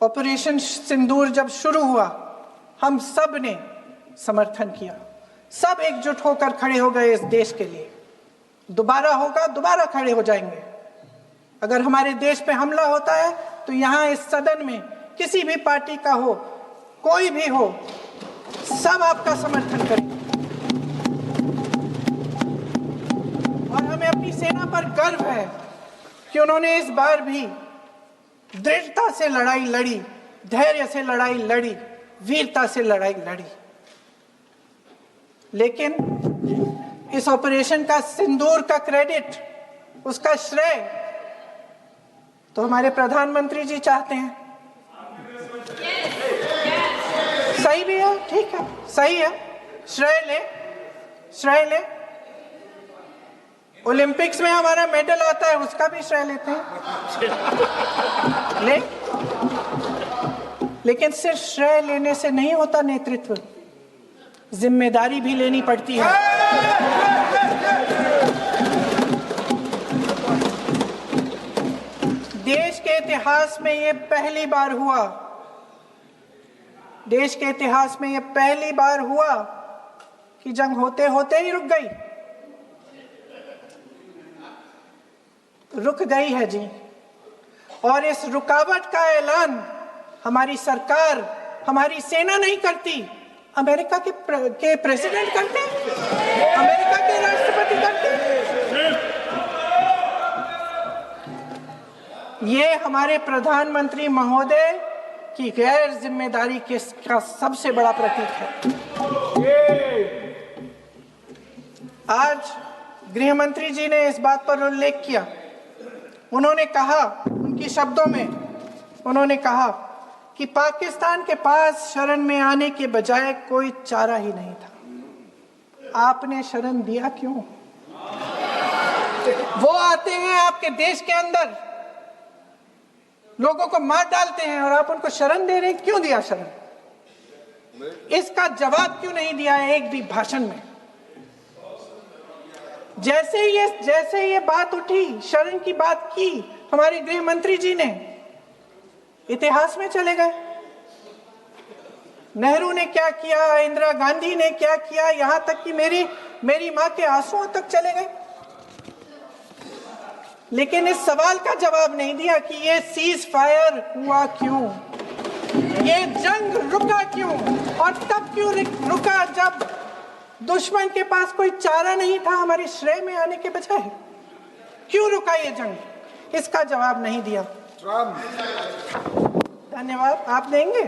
Operation सिंदूर जब शुरू हुआ, हम सब ने समर्थन किया, सब एकजुट होकर खड़े हो गए इस देश के लिए। दोबारा होगा, दोबारा खड़े हो जाएंगे। अगर हमारे देश पे हमला होता है तो यहाँ इस सदन में किसी भी पार्टी का हो, कोई भी हो, सब आपका समर्थन करेंगे। और हमें अपनी सेना पर गर्व है कि उन्होंने इस बार भी दृढ़ता से लड़ाई लड़ी, धैर्य से लड़ाई लड़ी, वीरता से लड़ाई लड़ी। लेकिन इस ऑपरेशन का सिंदूर का क्रेडिट, उसका श्रेय तो हमारे प्रधानमंत्री जी चाहते हैं। सही भी है, ठीक है, सही है, श्रेय ले, श्रेय ले। ओलंपिक्स में हमारा मेडल आता है, उसका भी श्रेय लेते हैं, ले। लेकिन सिर्फ श्रेय लेने से नहीं होता नेतृत्व, जिम्मेदारी भी लेनी पड़ती है। देश के इतिहास में ये पहली बार हुआ, देश के इतिहास में ये पहली बार हुआ कि जंग होते होते ही रुक गई, रुक गई है जी। और इस रुकावट का ऐलान हमारी सरकार, हमारी सेना नहीं करती, अमेरिका के प्रेसिडेंट करते हैं, अमेरिका के राष्ट्रपति करते हैं। ये हमारे प्रधानमंत्री महोदय की गैर जिम्मेदारी का सबसे बड़ा प्रतीक है। आज गृह मंत्री जी ने इस बात पर उल्लेख किया। उन्होंने कहा, उनके शब्दों में उन्होंने कहा कि पाकिस्तान के पास शरण में आने के बजाय कोई चारा ही नहीं था। आपने शरण दिया क्यों? वो आते हैं आपके देश के अंदर, लोगों को मार डालते हैं और आप उनको शरण दे रहे हैं। क्यों दिया शरण? इसका जवाब क्यों नहीं दिया है एक भी भाषण में? जैसे ये बात उठी, शरण की बात की, हमारे गृह मंत्री जी ने इतिहास में चले गए। नेहरू ने क्या किया, इंदिरा गांधी ने क्या किया, यहां तक कि मेरी मां के आंसुओं तक चले गए। लेकिन इस सवाल का जवाब नहीं दिया कि ये सीज फायर हुआ क्यों, ये जंग रुका क्यों, और तब क्यों रुका जब दुश्मन के पास कोई चारा नहीं था हमारे श्रेय में आने के बजाय। क्यों रुका ये जंग? इसका जवाब नहीं दिया। धन्यवाद। आप देंगे?